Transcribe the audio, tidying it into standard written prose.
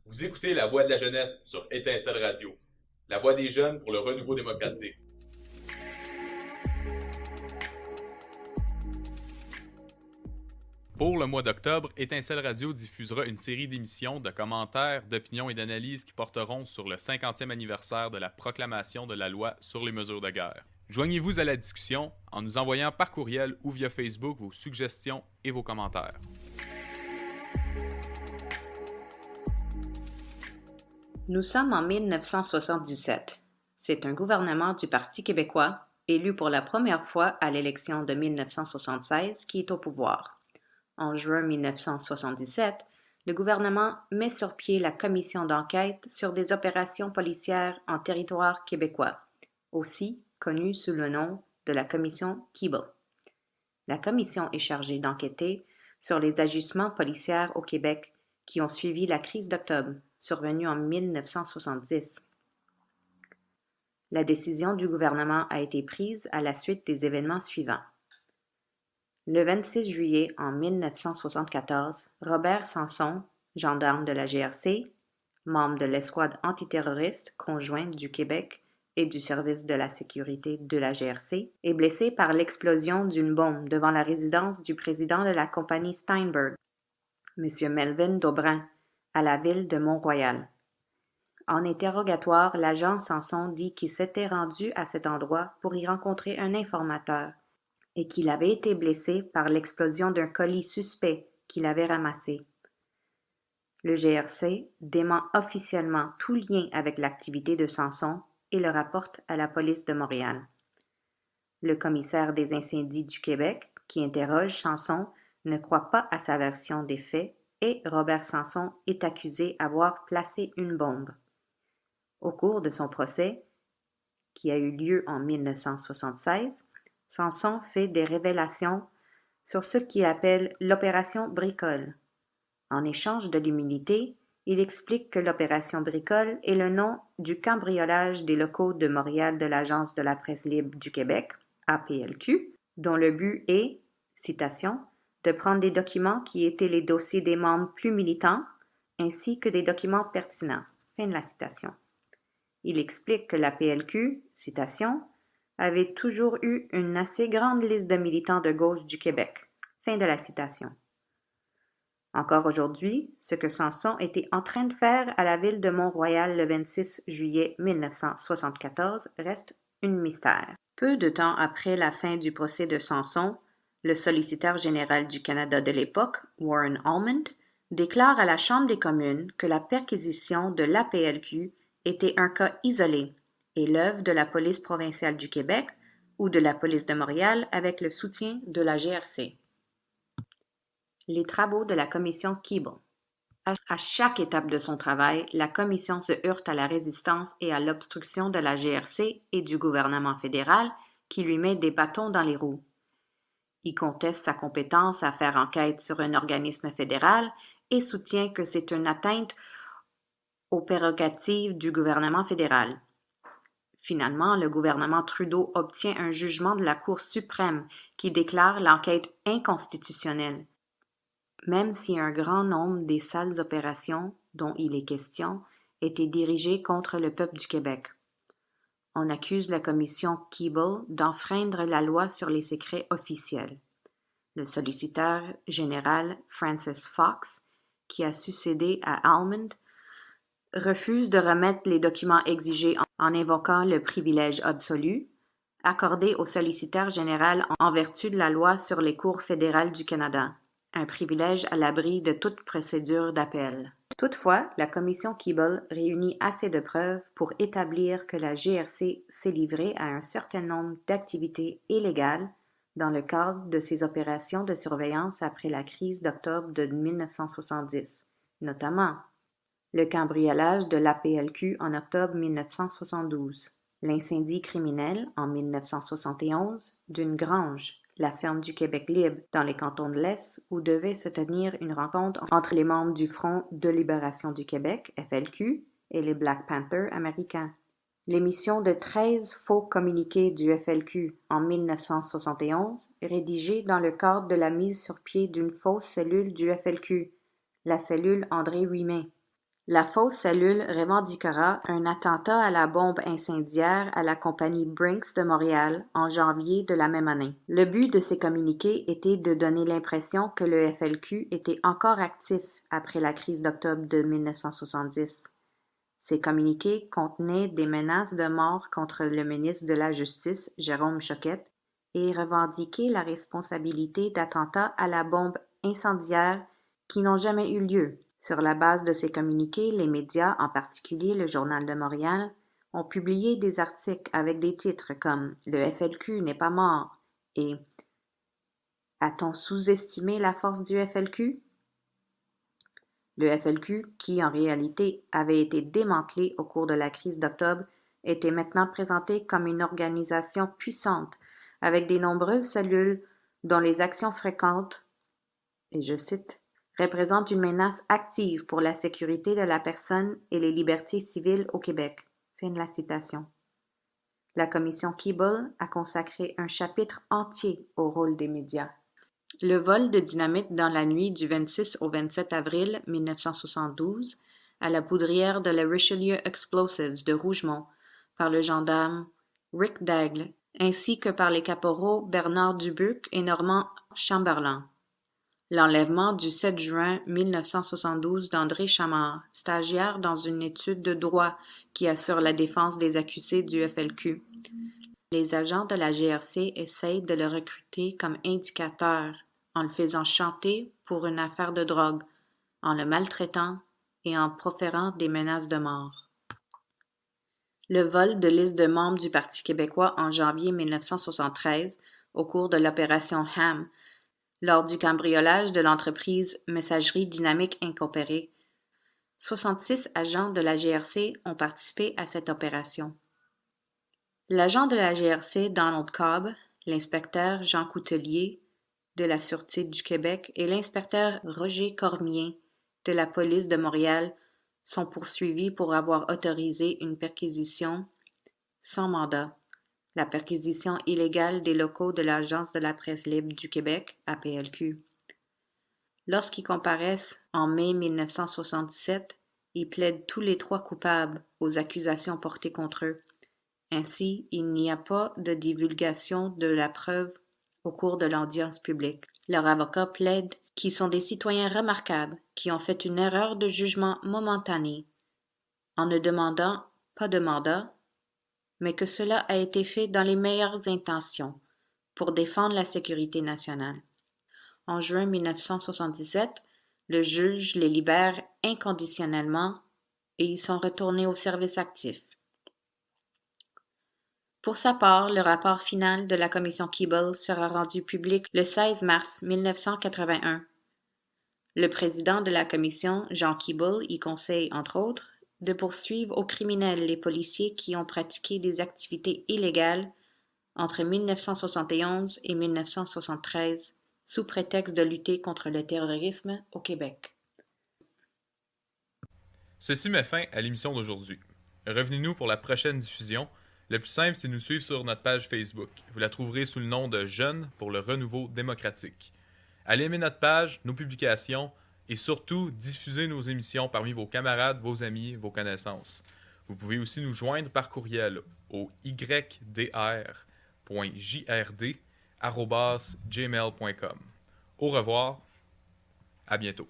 Vous écoutez La Voix de la jeunesse sur Étincelle Radio. La voix des jeunes pour le renouveau démocratique. Pour le mois d'octobre, Étincelle Radio diffusera une série d'émissions, de commentaires, d'opinions et d'analyses qui porteront sur le 50e anniversaire de la proclamation de la loi sur les mesures de guerre. Joignez-vous à la discussion en nous envoyant par courriel ou via Facebook vos suggestions et vos commentaires. Nous sommes en 1977. C'est un gouvernement du Parti québécois, élu pour la première fois à l'élection de 1976, qui est au pouvoir. En juin 1977, le gouvernement met sur pied la commission d'enquête sur des opérations policières en territoire québécois, aussi connue sous le nom de la commission Keeble. La commission est chargée d'enquêter sur les agissements policiers au Québec qui ont suivi la crise d'octobre, survenue en 1970. La décision du gouvernement a été prise à la suite des événements suivants. Le 26 juillet en 1974, Robert Sanson, gendarme de la GRC, membre de l'escouade antiterroriste conjointe du Québec et du service de la sécurité de la GRC, est blessé par l'explosion d'une bombe devant la résidence du président de la compagnie Steinberg, M. Melvin Daubrin, à la ville de Mont-Royal. En interrogatoire, l'agent Sanson dit qu'il s'était rendu à cet endroit pour y rencontrer un informateur et qu'il avait été blessé par l'explosion d'un colis suspect qu'il avait ramassé. Le GRC dément officiellement tout lien avec l'activité de Sanson et le rapporte à la police de Montréal. Le commissaire des incendies du Québec, qui interroge Sanson, ne croit pas à sa version des faits et Robert Sanson est accusé d'avoir placé une bombe. Au cours de son procès, qui a eu lieu en 1976, Sanson fait des révélations sur ce qu'il appelle l'opération Bricole. En échange de l'immunité, il explique que l'opération Bricole est le nom du cambriolage des locaux de Montréal de l'Agence de la presse libre du Québec, APLQ, dont le but est, citation, de prendre des documents qui étaient les dossiers des membres plus militants, ainsi que des documents pertinents. Fin de la citation. Il explique que la PLQ, citation, avait toujours eu une assez grande liste de militants de gauche du Québec. Fin de la citation. Encore aujourd'hui, ce que Sanson était en train de faire à la ville de Mont-Royal le 26 juillet 1974 reste un mystère. Peu de temps après la fin du procès de Sanson, le solliciteur général du Canada de l'époque, Warren Almond, déclare à la Chambre des communes que la perquisition de l'APLQ était un cas isolé et l'œuvre de la police provinciale du Québec ou de la police de Montréal avec le soutien de la GRC. Les travaux de la commission Keeble. À chaque étape de son travail, la commission se heurte à la résistance et à l'obstruction de la GRC et du gouvernement fédéral qui lui met des bâtons dans les roues. Il conteste sa compétence à faire enquête sur un organisme fédéral et soutient que c'est une atteinte aux prérogatives du gouvernement fédéral. Finalement, le gouvernement Trudeau obtient un jugement de la Cour suprême qui déclare l'enquête inconstitutionnelle. Même si un grand nombre des sales opérations dont il est question étaient dirigées contre le peuple du Québec. On accuse la commission Keeble d'enfreindre la loi sur les secrets officiels. Le solliciteur général Francis Fox, qui a succédé à Almond, refuse de remettre les documents exigés en invoquant le privilège absolu, accordé au solliciteur général en vertu de la loi sur les cours fédérales du Canada, un privilège à l'abri de toute procédure d'appel. Toutefois, la commission Keeble réunit assez de preuves pour établir que la GRC s'est livrée à un certain nombre d'activités illégales dans le cadre de ses opérations de surveillance après la crise d'octobre de 1970, notamment le cambriolage de l'APLQ en octobre 1972, l'incendie criminel en 1971 d'une grange, la ferme du Québec libre dans les cantons de l'Est où devait se tenir une rencontre entre les membres du Front de libération du Québec, FLQ, et les Black Panthers américains. L'émission de 13 faux communiqués du FLQ en 1971, rédigés dans le cadre de la mise sur pied d'une fausse cellule du FLQ, la cellule André Ouimet. La fausse cellule revendiquera un attentat à la bombe incendiaire à la compagnie Brinks de Montréal en janvier de la même année. Le but de ces communiqués était de donner l'impression que le FLQ était encore actif après la crise d'octobre de 1970. Ces communiqués contenaient des menaces de mort contre le ministre de la Justice, Jérôme Choquette, et revendiquaient la responsabilité d'attentats à la bombe incendiaire qui n'ont jamais eu lieu. Sur la base de ces communiqués, les médias, en particulier le Journal de Montréal, ont publié des articles avec des titres comme « Le FLQ n'est pas mort » et « A-t-on sous-estimé la force du FLQ ?» Le FLQ, qui en réalité avait été démantelé au cours de la crise d'octobre, était maintenant présenté comme une organisation puissante, avec de nombreuses cellules dont les actions fréquentes, et je cite, représentent une menace active pour la sécurité de la personne et les libertés civiles au Québec. Fin de la citation. La commission Keeble a consacré un chapitre entier au rôle des médias. Le vol de dynamite dans la nuit du 26 au 27 avril 1972 à la poudrière de la Richelieu Explosives de Rougemont par le gendarme Rick Daigle, ainsi que par les caporaux Bernard Dubuc et Normand Chamberlain. L'enlèvement du 7 juin 1972 d'André Chamard, stagiaire dans une étude de droit qui assure la défense des accusés du FLQ. Les agents de la GRC essayent de le recruter comme indicateur en le faisant chanter pour une affaire de drogue, en le maltraitant et en proférant des menaces de mort. Le vol de liste de membres du Parti québécois en janvier 1973, au cours de l'opération Ham, lors du cambriolage de l'entreprise Messagerie Dynamique Incorporée, 66 agents de la GRC ont participé à cette opération. L'agent de la GRC Donald Cobb, l'inspecteur Jean Coutelier de la Sûreté du Québec et l'inspecteur Roger Cormier de la Police de Montréal sont poursuivis pour avoir autorisé une perquisition sans mandat, la perquisition illégale des locaux de l'Agence de la presse libre du Québec, APLQ. Lorsqu'ils comparaissent en mai 1977, ils plaident tous les trois coupables aux accusations portées contre eux. Ainsi, il n'y a pas de divulgation de la preuve au cours de l'audience publique. Leurs avocats plaident qu'ils sont des citoyens remarquables qui ont fait une erreur de jugement momentanée en ne demandant pas de mandat, mais que cela a été fait dans les meilleures intentions pour défendre la sécurité nationale. En juin 1977, le juge les libère inconditionnellement et ils sont retournés au service actif. Pour sa part, le rapport final de la commission Keeble sera rendu public le 16 mars 1981. Le président de la commission, Jean Keeble, y conseille, entre autres, de poursuivre aux criminels les policiers qui ont pratiqué des activités illégales entre 1971 et 1973 sous prétexte de lutter contre le terrorisme au Québec. Ceci met fin à l'émission d'aujourd'hui. Revenez-nous pour la prochaine diffusion. Le plus simple, c'est de nous suivre sur notre page Facebook. Vous la trouverez sous le nom de Jeunes pour le renouveau démocratique. Allez aimer notre page, nos publications et surtout diffusez nos émissions parmi vos camarades, vos amis, vos connaissances. Vous pouvez aussi nous joindre par courriel au ydr.jrd@gmail.com. Au revoir, à bientôt.